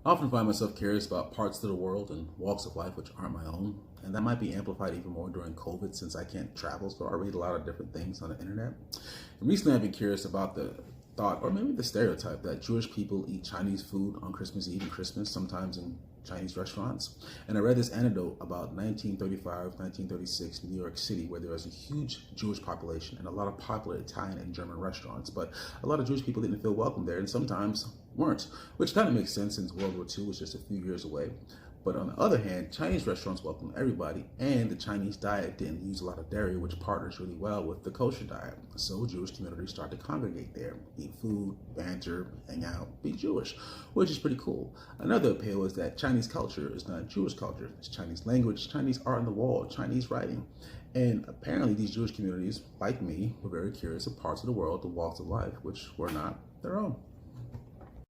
I often find myself curious about parts of the world and walks of life which aren't my own, and that might be amplified even more during COVID since I can't travel, so I read a lot of different things on the internet. And recently I've been curious about the thought, or maybe the stereotype, that Jewish people eat Chinese food on Christmas Eve and Christmas, sometimes in Chinese restaurants. And I read this anecdote about 1935, 1936 New York City, where there was a huge Jewish population and a lot of popular Italian and German restaurants. But a lot of Jewish people didn't feel welcome there and sometimes weren't, which kind of makes sense since World War II was just a few years away. But on the other hand, Chinese restaurants welcome everybody, and the Chinese diet didn't use a lot of dairy, which partners really well with the kosher diet. So Jewish communities start to congregate there, eat food, banter, hang out, be Jewish, which is pretty cool. Another appeal is that Chinese culture is not Jewish culture. It's Chinese language, Chinese art on the wall, Chinese writing. And apparently these Jewish communities, like me, were very curious of parts of the world, the walks of life, which were not their own.